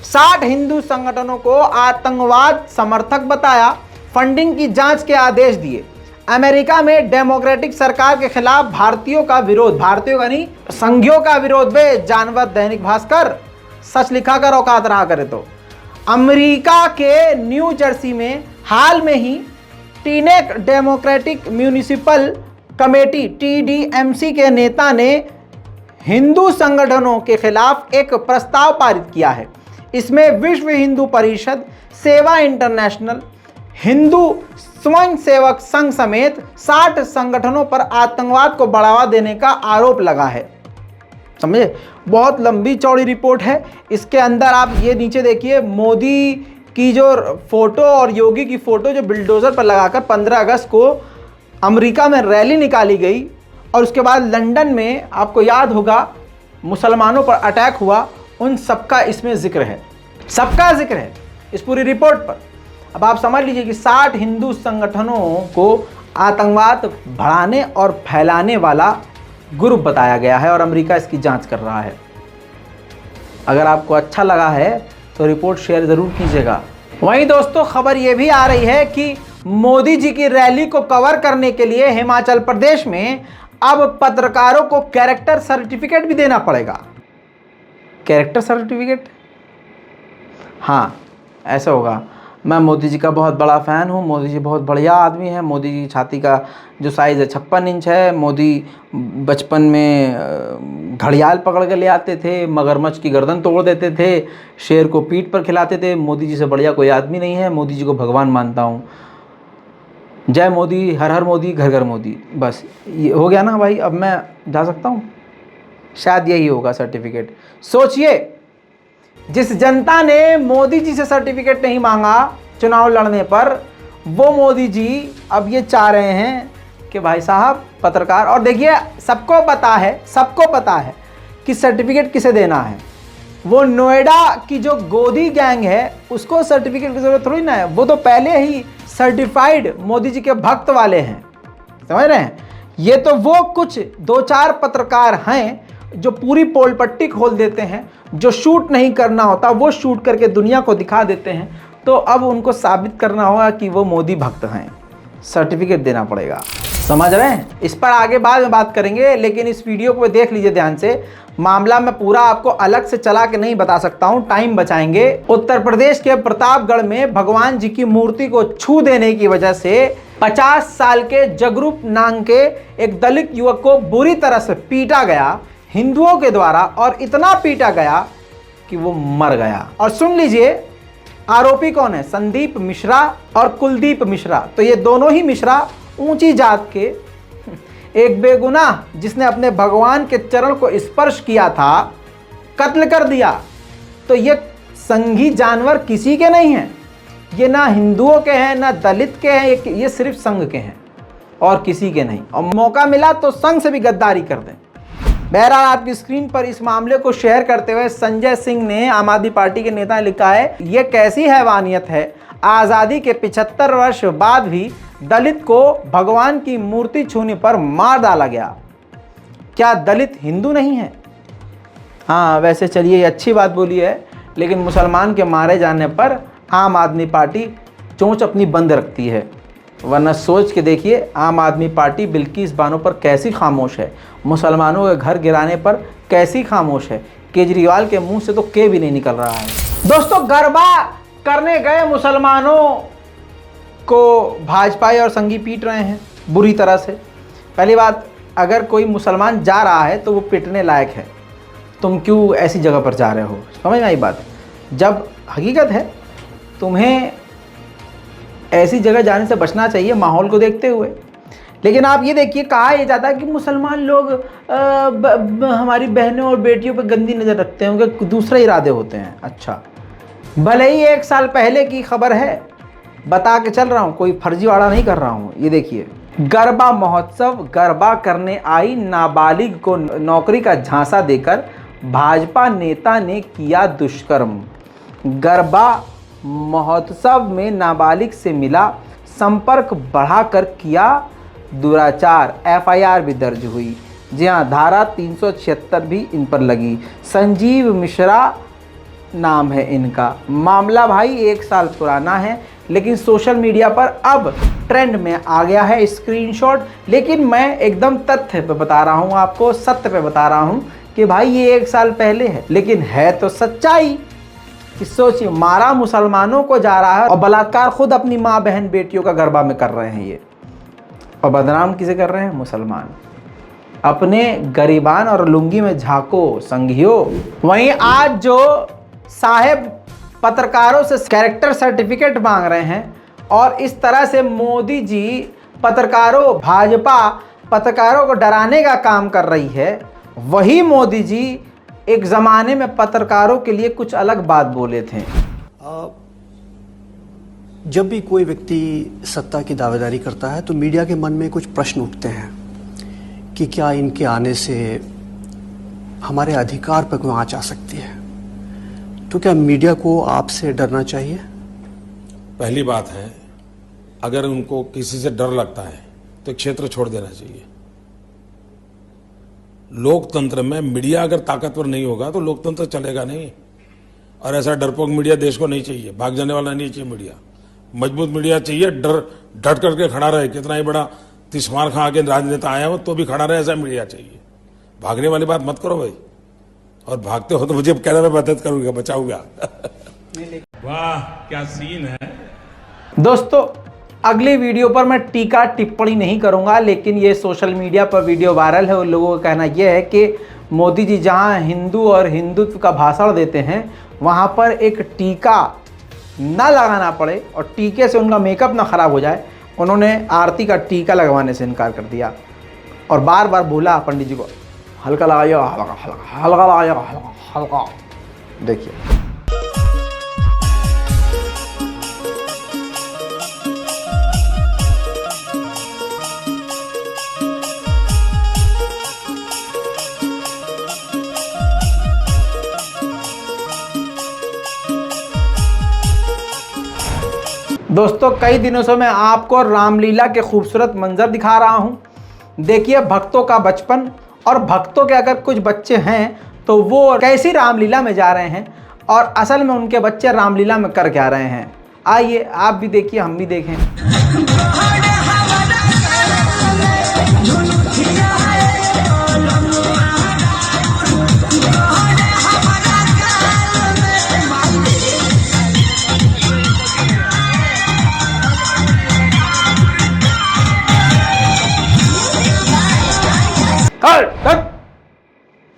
60 हिंदू संगठनों को आतंकवाद समर्थक बताया, फंडिंग की जांच के आदेश दिए। अमेरिका में डेमोक्रेटिक सरकार के खिलाफ भारतीयों का विरोध, भारतीयों का नहीं संघियों का विरोध बे जानवर, दैनिक भास्कर सच लिखा कर औकात रहा करे तो। अमेरिका के न्यू जर्सी में हाल में ही Teaneck Democratic Municipal Committee TDMC के नेता ने हिंदू संगठनों के खिलाफ एक प्रस्ताव पारित किया है। इसमें विश्व हिंदू परिषद, सेवा इंटरनेशनल, हिंदू स्वयं सेवक संघ समेत 60 संगठनों पर आतंकवाद को बढ़ावा देने का आरोप लगा है। समझे, बहुत लंबी चौड़ी रिपोर्ट है। इसके अंदर आप ये नीचे देखिए, मोदी की जो फोटो और योगी की फोटो जो बिल्डोजर पर लगाकर 15 अगस्त को अमेरिका में रैली निकाली गई, और उसके बाद लंदन में आपको याद होगा मुसलमानों पर अटैक हुआ, उन सबका इसमें जिक्र है, सबका जिक्र है इस पूरी रिपोर्ट पर। अब आप समझ लीजिए कि 60 हिंदू संगठनों को आतंकवाद बढ़ाने और फैलाने वाला ग्रुप बताया गया है और अमेरिका इसकी जांच कर रहा है। अगर आपको अच्छा लगा है तो रिपोर्ट शेयर ज़रूर कीजिएगा। वहीं दोस्तों खबर ये भी आ रही है कि मोदी जी की रैली को कवर करने के लिए हिमाचल प्रदेश में अब पत्रकारों को कैरेक्टर सर्टिफिकेट भी देना पड़ेगा। कैरेक्टर सर्टिफिकेट, हाँ ऐसा होगा। मैं मोदी जी का बहुत बड़ा फ़ैन हूँ, मोदी जी बहुत बढ़िया आदमी है, मोदी जी छाती का जो साइज़ है 56 इंच है, मोदी बचपन में घड़ियाल पकड़ के ले आते थे, मगरमच्छ की गर्दन तोड़ देते थे, शेर को पीठ पर खिलाते थे, मोदी जी से बढ़िया कोई आदमी नहीं है, मोदी जी को भगवान मानता हूँ, जय मोदी, हर हर मोदी, घर घर मोदी। बस ये हो गया ना भाई, अब मैं जा सकता हूँ। शायद यही होगा सर्टिफिकेट। सोचिए, जिस जनता ने मोदी जी से सर्टिफिकेट नहीं मांगा चुनाव लड़ने पर, वो मोदी जी अब ये चाह रहे हैं कि भाई साहब पत्रकार, और देखिए सबको पता है कि सर्टिफिकेट किसे देना है। वो नोएडा की जो गोदी गैंग है उसको सर्टिफिकेट की ज़रूरत थोड़ी ना है, वो तो पहले ही सर्टिफाइड मोदी जी के भक्त वाले हैं, समझ रहे हैं। ये तो वो कुछ 2-4 पत्रकार हैं जो पूरी पोल पट्टी खोल देते हैं, जो शूट नहीं करना होता वो शूट करके दुनिया को दिखा देते हैं। तो अब उनको साबित करना होगा कि वो मोदी भक्त हैं, सर्टिफिकेट देना पड़ेगा, समझ रहे हैं। इस पर आगे बाद में बात करेंगे, लेकिन इस वीडियो को देख लीजिए ध्यान से। मामला मैं पूरा आपको अलग से चला के नहीं बता सकता हूं, टाइम बचाएंगे। उत्तर प्रदेश के प्रतापगढ़ में भगवान जी की मूर्ति को छू देने की वजह से 50 साल के जगरूप नाम के एक दलित युवक को बुरी तरह से पीटा गया हिंदुओं के द्वारा, और इतना पीटा गया कि वो मर गया। और सुन लीजिए आरोपी कौन है, संदीप मिश्रा और कुलदीप मिश्रा। तो ये दोनों ही मिश्रा ऊंची जात के, एक बेगुनाह जिसने अपने भगवान के चरण को स्पर्श किया था, कत्ल कर दिया। तो ये संघी जानवर किसी के नहीं हैं, ये ना हिंदुओं के हैं ना दलित के हैं, ये सिर्फ संघ के हैं और किसी के नहीं। और मौका मिला तो संघ से भी गद्दारी कर दें। बहरहाल आपकी स्क्रीन पर इस मामले को शेयर करते हुए संजय सिंह ने, आम आदमी पार्टी के नेता ने लिखा है, ये कैसी हैवानियत है, आज़ादी के 75 वर्ष बाद भी दलित को भगवान की मूर्ति छूने पर मार डाला गया। क्या दलित हिंदू नहीं है? हाँ वैसे चलिए ये अच्छी बात बोली है, लेकिन मुसलमान के मारे जाने पर आम आदमी पार्टी चोंच अपनी बंद रखती है। वरना सोच के देखिए आम आदमी पार्टी बिल्किस बानो पर कैसी खामोश है, मुसलमानों के घर गिराने पर कैसी खामोश है। केजरीवाल के मुंह से तो के भी नहीं निकल रहा है। दोस्तों गरबा करने गए मुसलमानों को भाजपाई और संघी पीट रहे हैं बुरी तरह से। पहली बात, अगर कोई मुसलमान जा रहा है तो वो पिटने लायक है, तुम क्यों ऐसी जगह पर जा रहे हो, समझ में आई बात। जब हकीकत है तुम्हें ऐसी जगह जाने से बचना चाहिए माहौल को देखते हुए। लेकिन आप ये देखिए, कहा यह जाता है कि मुसलमान लोग हमारी बहनों और बेटियों पर गंदी नज़र रखते हैं, उनके दूसरे इरादे होते हैं। अच्छा, भले ही 1 साल पहले की खबर है, बता के चल रहा हूँ, कोई फर्जीवाड़ा नहीं कर रहा हूँ। ये देखिए, गरबा महोत्सव, गरबा करने आई नाबालिग को नौकरी का झांसा देकर भाजपा नेता ने किया दुष्कर्म। गरबा महोत्सव में नाबालिग से मिला, संपर्क बढ़ाकर किया दुराचार, FIR भी दर्ज हुई। जी हाँ, धारा 376 भी इन पर लगी। संजीव मिश्रा नाम है इनका। मामला भाई 1 साल पुराना है, लेकिन सोशल मीडिया पर अब ट्रेंड में आ गया है स्क्रीनशॉट। लेकिन मैं एकदम तथ्य पे बता रहा हूँ, आपको सत्य पे बता रहा हूँ कि भाई ये 1 साल पहले है, लेकिन है तो सच्चाई। कि सोचिए, मारा मुसलमानों को जा रहा है और बलात्कार खुद अपनी माँ बहन बेटियों का गरबा में कर रहे हैं ये, और बदनाम किसे कर रहे हैं, मुसलमान। अपने गरीबान और लुंगी में झांको संघियों। वहीं आज जो साहेब पत्रकारों से कैरेक्टर सर्टिफिकेट मांग रहे हैं और इस तरह से मोदी जी पत्रकारों, भाजपा पत्रकारों को डराने का काम कर रही है, वही मोदी जी एक ज़माने में पत्रकारों के लिए कुछ अलग बात बोले थे। जब भी कोई व्यक्ति सत्ता की दावेदारी करता है तो मीडिया के मन में कुछ प्रश्न उठते हैं कि क्या इनके आने से हमारे अधिकार पर कोई आँच आ सकती है। तो क्या मीडिया को आपसे डरना चाहिए? पहली बात है, अगर उनको किसी से डर लगता है तो क्षेत्र छोड़ देना चाहिए। लोकतंत्र में मीडिया अगर ताकतवर नहीं होगा तो लोकतंत्र चलेगा नहीं। और ऐसा डरपोक मीडिया देश को नहीं चाहिए, भाग जाने वाला नहीं चाहिए मीडिया। मजबूत मीडिया चाहिए, डट करके खड़ा रहे। कितना ही बड़ा तिस्मार खां के राजनेता आया हो तो भी खड़ा रहे, ऐसा मीडिया चाहिए। भागने वाली बात मत करो भाई, और भागते हो तो मुझे कहना, मैं मदद करूंगा, बचाऊंगा। वाह क्या सीन है। दोस्तों, अगली वीडियो पर मैं टीका टिप्पणी नहीं करूंगा, लेकिन ये सोशल मीडिया पर वीडियो वायरल है। उन लोगों का कहना यह है कि मोदी जी जहां हिंदू और हिंदुत्व का भाषण देते हैं वहां पर एक टीका ना लगाना पड़े और टीके से उनका मेकअप ना खराब हो जाए। उन्होंने आरती का टीका लगवाने से इनकार कर दिया और बार बार बोला पंडित जी को, हल्का लगाइएगा, हल्का हल्का हल्का लगाइएगा, हल्का हल्का। देखिए, दोस्तों कई दिनों से मैं आपको रामलीला के खूबसूरत मंजर दिखा रहा हूं। देखिए भक्तों का बचपन, और भक्तों के अगर कुछ बच्चे हैं तो वो कैसी रामलीला में जा रहे हैं और असल में उनके बच्चे रामलीला में कर क्या रहे हैं। आइए आप भी देखिए, हम भी देखें।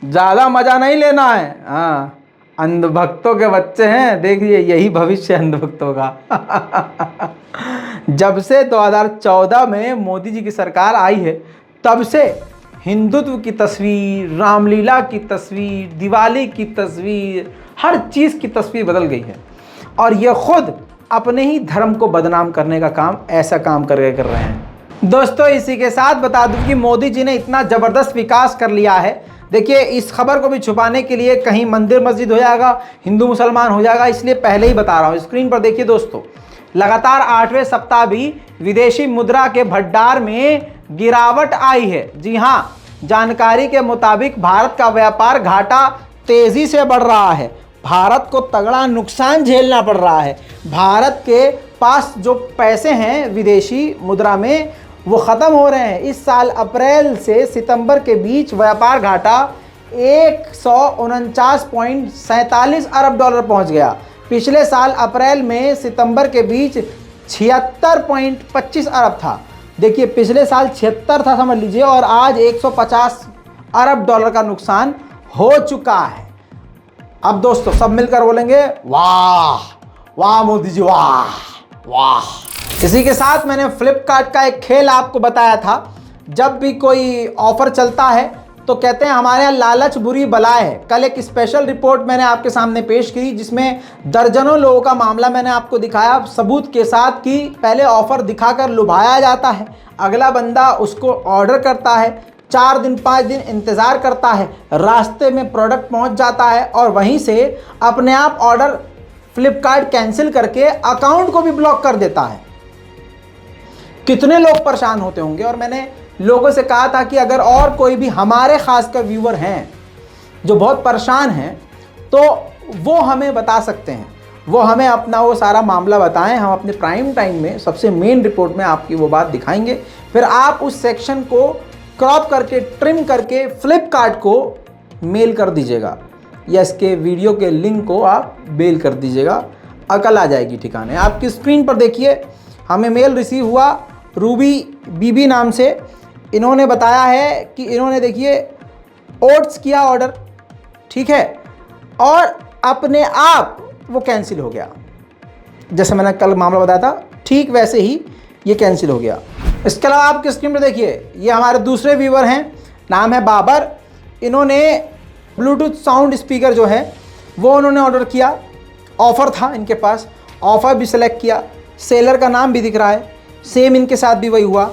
ज़्यादा मज़ा नहीं लेना है। हाँ, अंधभक्तों के बच्चे हैं, देखिए यही भविष्य अंधभक्तों का। जब से 2014 में मोदी जी की सरकार आई है तब से हिंदुत्व की तस्वीर, रामलीला की तस्वीर, दिवाली की तस्वीर, हर चीज़ की तस्वीर बदल गई है। और ये खुद अपने ही धर्म को बदनाम करने का काम, ऐसा काम कर रहे हैं। दोस्तों इसी के साथ बता दूं कि मोदी जी ने इतना ज़बरदस्त विकास कर लिया है। देखिए, इस खबर को भी छुपाने के लिए कहीं मंदिर मस्जिद हो जाएगा, हिंदू मुसलमान हो जाएगा, इसलिए पहले ही बता रहा हूँ। स्क्रीन पर देखिए दोस्तों, लगातार 8वें सप्ताह भी विदेशी मुद्रा के भंडार में गिरावट आई है। जी हाँ, जानकारी के मुताबिक भारत का व्यापार घाटा तेजी से बढ़ रहा है। भारत को तगड़ा नुकसान झेलना पड़ रहा है। भारत के पास जो पैसे हैं विदेशी मुद्रा में वो ख़त्म हो रहे हैं। इस साल अप्रैल से सितंबर के बीच व्यापार घाटा 149.47 अरब डॉलर पहुंच गया। पिछले साल अप्रैल में सितंबर के बीच 76.25 अरब था। देखिए, पिछले साल 76 था समझ लीजिए, और आज 150 अरब डॉलर का नुकसान हो चुका है। अब दोस्तों सब मिलकर बोलेंगे वाह वाह मोदी जी, वाह वाह। इसी के साथ मैंने फ्लिपकार्ट का एक खेल आपको बताया था। जब भी कोई ऑफर चलता है तो कहते हैं हमारे यहाँ लालच बुरी बलाए है। कल एक स्पेशल रिपोर्ट मैंने आपके सामने पेश की जिसमें दर्जनों लोगों का मामला मैंने आपको दिखाया सबूत के साथ कि पहले ऑफर दिखाकर लुभाया जाता है, अगला बंदा उसको ऑर्डर करता है, 4 दिन 5 दिन इंतज़ार करता है, रास्ते में प्रोडक्ट पहुँच जाता है और वहीं से अपने आप ऑर्डर फ्लिपकार्ट कैंसिल करके अकाउंट को भी ब्लॉक कर देता है। कितने लोग परेशान होते होंगे। और मैंने लोगों से कहा था कि अगर और कोई भी हमारे खासकर व्यूअर हैं जो बहुत परेशान हैं तो वो हमें बता सकते हैं, वो हमें अपना वो सारा मामला बताएं। हम अपने प्राइम टाइम में सबसे मेन रिपोर्ट में आपकी वो बात दिखाएंगे। फिर आप उस सेक्शन को क्रॉप करके, ट्रिम करके फ्लिपकार्ट को मेल कर दीजिएगा या इसके वीडियो के लिंक को आप मेल कर दीजिएगा, अकल आ जाएगी ठिकाने। आपकी स्क्रीन पर देखिए, हमें मेल रिसीव हुआ रूबी बीबी नाम से। इन्होंने बताया है कि इन्होंने देखिए ओट्स किया ऑर्डर, ठीक है, और अपने आप वो कैंसिल हो गया। जैसे मैंने कल मामला बताया था ठीक वैसे ही ये कैंसिल हो गया। इसके अलावा आपकी स्क्रीन पर देखिए, ये हमारे दूसरे व्यूवर हैं, नाम है बाबर। इन्होंने ब्लूटूथ साउंड स्पीकर जो है वो उन्होंने ऑर्डर किया, ऑफ़र था इनके पास, ऑफ़र भी सिलेक्ट किया, सेलर का नाम भी दिख रहा है। सेम इनके साथ भी वही हुआ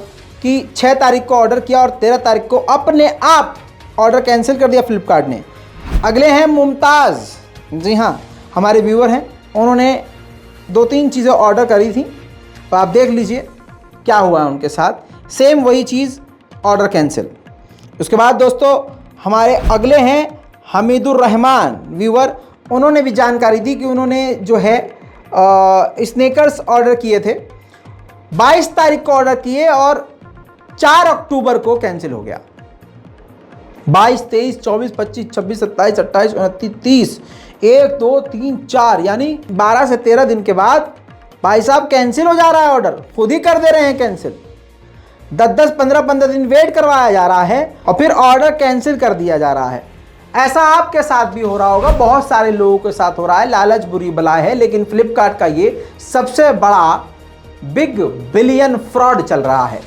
कि 6 तारीख को ऑर्डर किया और 13 तारीख को अपने आप ऑर्डर कैंसिल कर दिया फ्लिपकार्ट ने। अगले हैं मुमताज़। जी हाँ, हमारे व्यूअर हैं, उन्होंने 2-3 चीज़ें ऑर्डर करी थी, तो आप देख लीजिए क्या हुआ है उनके साथ। सेम वही चीज़ ऑर्डर कैंसिल। उसके बाद दोस्तों हमारे अगले हैं हमीदुर रहमान व्यूअर। उन्होंने भी जानकारी दी कि उन्होंने जो है स्नेकर्स ऑर्डर किए थे, 22 तारीख को ऑर्डर किए और 4 अक्टूबर को कैंसिल हो गया। 22, 23, 24, 25, 26, 27, 28, 29, 30, 1, 2, 3, 4 यानी 12 से 13 दिन के बाद भाई साहब कैंसिल हो जा रहा है ऑर्डर। खुद ही कर दे रहे हैं कैंसिल। 10-10, 15-15 दिन वेट करवाया जा रहा है और फिर ऑर्डर कैंसिल कर दिया जा रहा है। ऐसा आपके साथ भी हो रहा होगा, बहुत सारे लोगों के साथ हो रहा है। लालच बुरी बला है, लेकिन फ्लिपकार्ट का ये सबसे बड़ा बिग बिलियन फ्रॉड चल रहा है।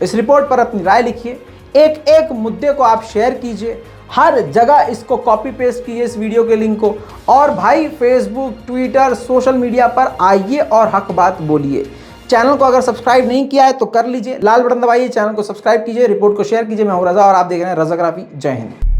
इस रिपोर्ट पर अपनी राय लिखिए, एक एक मुद्दे को आप शेयर कीजिए, हर जगह इसको कॉपी पेस्ट कीजिए इस वीडियो के लिंक को। और भाई फेसबुक, ट्विटर, सोशल मीडिया पर आइए और हक बात बोलिए। चैनल को अगर सब्सक्राइब नहीं किया है तो कर लीजिए, लाल बटन दबाइए, चैनल को सब्सक्राइब कीजिए, रिपोर्ट को शेयर कीजिए। मैं हूं रजा और आप देख रहे हैं रजाग्राफी। जय हिंद।